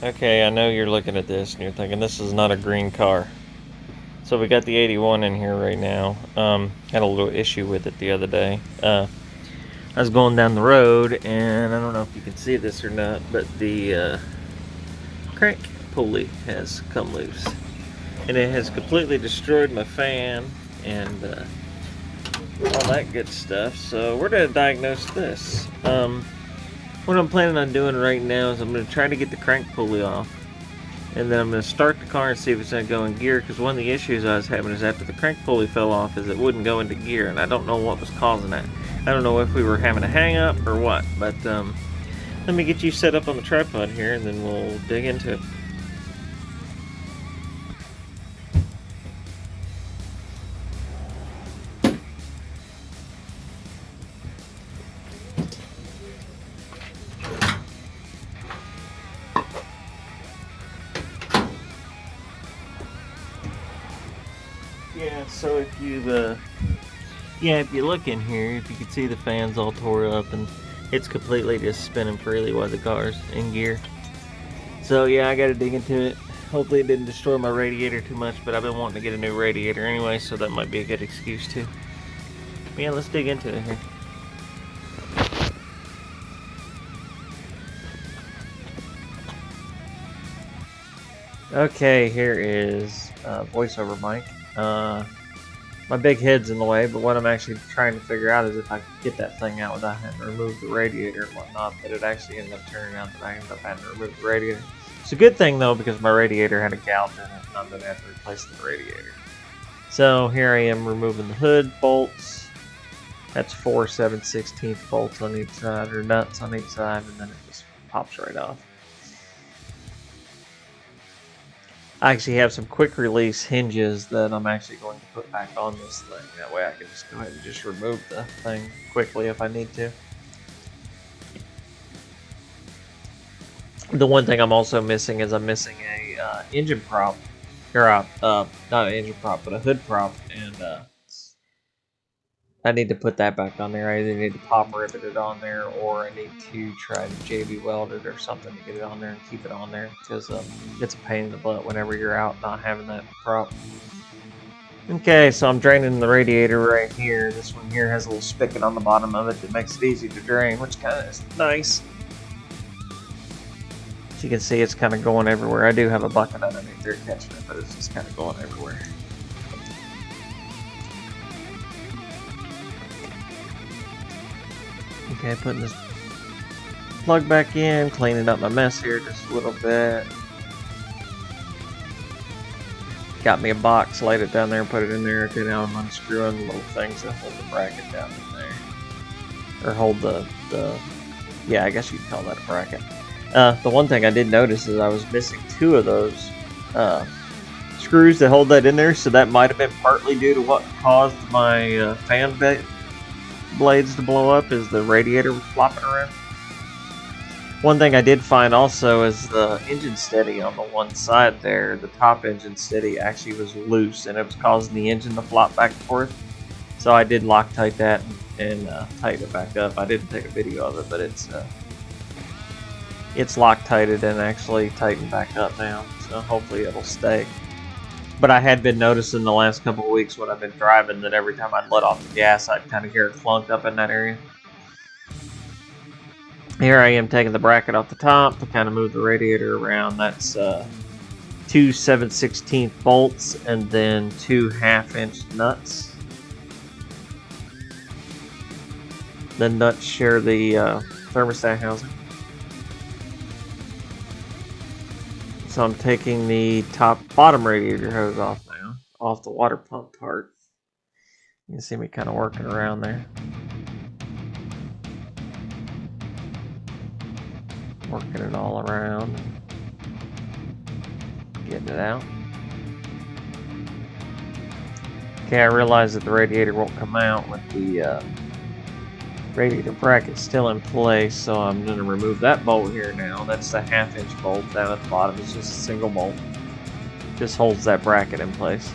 Okay, I know you're looking at this and you're thinking this is not a green car. So we got the 81 in here right now. Had a little issue with it the other day. I was going down the road and I don't know if you can see this or not, but the crank pulley has come loose. And it has completely destroyed my fan and all that good stuff. So we're going to diagnose this. What I'm planning on doing right now is I'm going to try to get the crank pulley off. And then I'm going to start the car and see if it's going to go in gear, because one of the issues I was having is after the crank pulley fell off is it wouldn't go into gear, and I don't know what was causing that. I don't know if we were having a hang up or what, but let me get you set up on the tripod here and then we'll dig into it. Yeah, so if you look in here, if you can see the fan's all tore up and it's completely just spinning freely while the car's in gear. So yeah, I gotta dig into it. Hopefully it didn't destroy my radiator too much, but I've been wanting to get a new radiator anyway, so that might be a good excuse too. But yeah, let's dig into it here. Okay, here is voiceover mic. My big head's in the way, but what I'm actually trying to figure out is if I can get that thing out without having to remove the radiator and whatnot, but it actually ended up turning out that I ended up having to remove the radiator. It's a good thing though, because my radiator had a gouge in it and I'm going to have to replace the radiator. So here I am removing the hood bolts. That's 4 7/16 bolts on each side, or nuts on each side, and then it just pops right off. I actually have some quick release hinges that I'm actually going to put back on this thing. That way I can just go ahead and just remove the thing quickly if I need to. The one thing I'm also missing is I'm missing a engine prop. Or not an engine prop, but a hood prop. And I need to put that back on there. I either need to pop rivet it on there, or I need to try to JB weld it or something to get it on there and keep it on there, because it's a pain in the butt whenever you're out not having that prop. Okay, so I'm draining the radiator right here. This one here has a little spigot on the bottom of it that makes it easy to drain, which kind of is nice. As you can see, it's kind of going everywhere. I do have a bucket underneath there catching it, but it's just kind of going everywhere. Okay, putting this plug back in, cleaning up my mess here just a little bit. Got me a box, laid it down there, put it in there. Okay, now I'm unscrewing the little things that hold the bracket down in there. Or hold the yeah, I guess you'd call that a bracket. The one thing I did notice is I was missing 2 of those screws that hold that in there, so that might have been partly due to what caused my fan blades to blow up, is the radiator was flopping around. One thing I did find also is the engine steady on the one side there, the top engine steady actually was loose and it was causing the engine to flop back and forth. So I did Loctite that and tighten it back up. I didn't take a video of it, but it's Loctited and actually tightened back up now, so hopefully it'll stay. But I had been noticing the last couple of weeks when I've been driving that every time I'd let off the gas, I'd kind of hear it clunk up in that area. Here I am taking the bracket off the top to kind of move the radiator around. That's 2 7/16 bolts and then 2 1/2-inch nuts. The nuts share the thermostat housing. So I'm taking the bottom radiator hose off now, off the water pump part. You can see me kind of working around there. Working it all around. Getting it out. Okay, I realize that the radiator won't come out with the radiator bracket still in place, so I'm going to remove that bolt here now. That's the 1/2-inch bolt down at the bottom. It's just a single bolt. Just holds that bracket in place.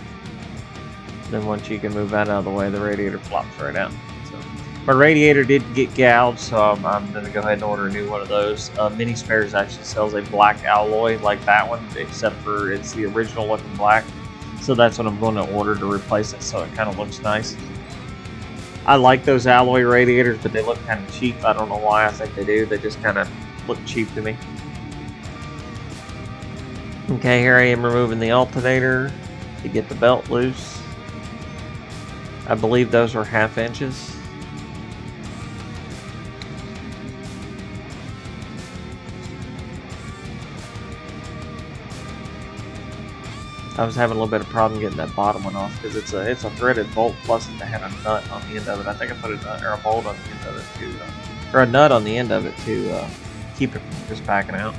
Then once you can move that out of the way, the radiator flops right out. So My radiator did get gouged, so I'm going to go ahead and order a new one of those. Mini Spares actually sells a black alloy like that one, except for it's the original looking black. So that's what I'm going to order to replace it, so it kind of looks nice. I like those alloy radiators, but they look kind of cheap. I don't know why. I think they do. They just kind of look cheap to me. Okay, here I am removing the alternator to get the belt loose. I believe those are 1/2 inches. I was having a little bit of problem getting that bottom one off because it's a threaded bolt, plus it had a nut on the end of it. I think I put a nut or a bolt on the end of it to, or a nut on the end of it to keep it from just backing out.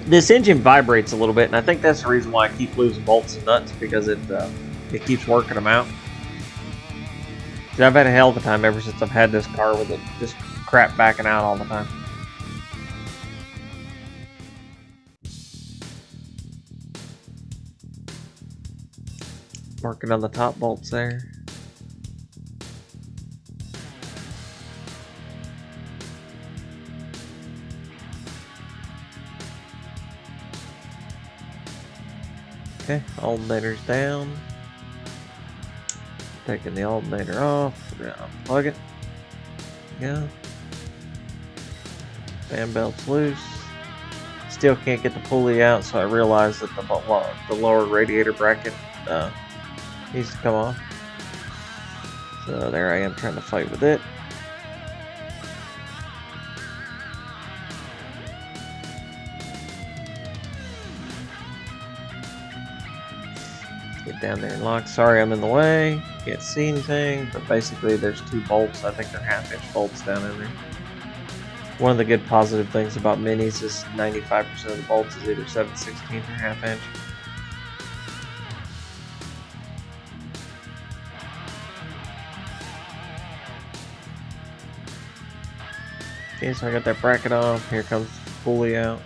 This engine vibrates a little bit, and I think that's the reason why I keep losing bolts and nuts, because it keeps working them out. So I've had a hell of a time ever since I've had this car with it just crap backing out all the time. Working on the top bolts there. Okay, alternator's down. Taking the alternator off. We're gonna unplug it. Yeah. Fan belt's loose. Still can't get the pulley out, so I realized that the lower radiator bracket needs to come off. So there I am trying to fight with it. Get down there and lock. Sorry I'm in the way. Can't see anything, but basically there's 2 bolts. I think they're 1/2 inch bolts down in there. One of the good positive things about minis is 95% of the bolts is either 7/16 or 1/2 inch. Okay, so I got that bracket off. Here comes the pulley out.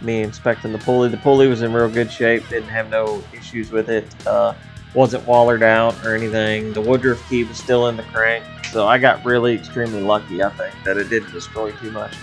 Me inspecting the pulley. The pulley was in real good shape. Didn't have no issues with it. Wasn't wallered out or anything. The woodruff key was still in the crank. So I got really extremely lucky, I think, that it didn't destroy too much.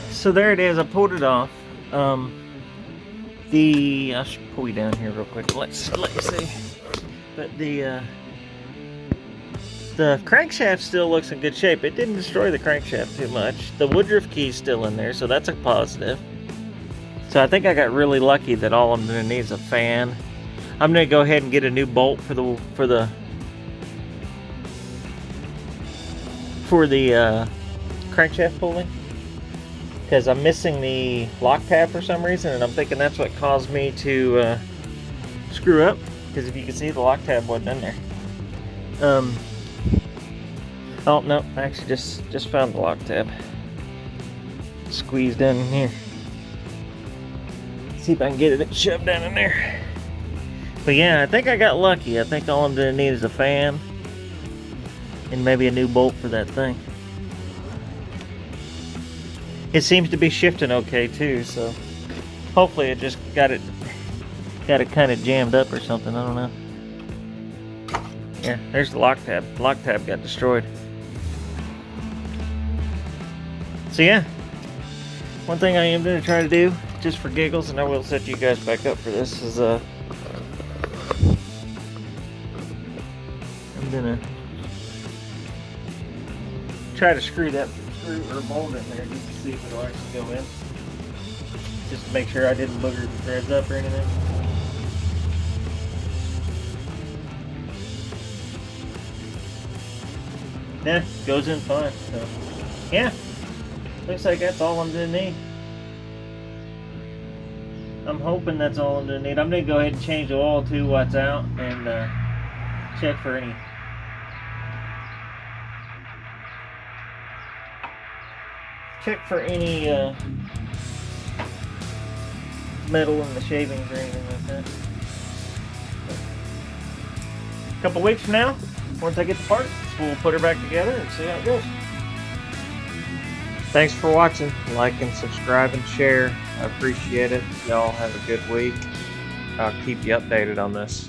So there it is. I pulled it off. I should pull you down here real quick. Let's see. But the crankshaft still looks in good shape. It didn't destroy the crankshaft too much. The woodruff key's still in there, so that's a positive. So I think I got really lucky that all I'm gonna need is a fan. I'm gonna go ahead and get a new bolt for the crankshaft pulley, because I'm missing the lock tab for some reason, and I'm thinking that's what caused me to screw up, because if you can see, the lock tab wasn't in there. Oh no, I actually just found the lock tab. Squeezed in here. See if I can get it shoved down in there. But yeah, I think I got lucky. I think all I'm gonna need is a fan and maybe a new bolt for that thing. It seems to be shifting okay too, so hopefully it just got it kind of jammed up or something. I don't know. Yeah, there's the lock tab. The lock tab got destroyed. So yeah, one thing I am going to try to do just for giggles, and I will set you guys back up for this, is I'm gonna try to screw that screw or bolt in there just to see if it'll actually go in. Just to make sure I didn't booger the threads up or anything. Yeah, goes in fine. So, yeah, looks like that's all I'm gonna need. I'm hoping that's all I'm gonna need. I'm gonna go ahead and change the oil too while it's out and check for any metal in the shavings or anything like that. A couple weeks from now, once I get the parts, we'll put her back together and see how it goes. Thanks for watching. Like and subscribe and share. I appreciate it. Y'all have a good week. I'll keep you updated on this.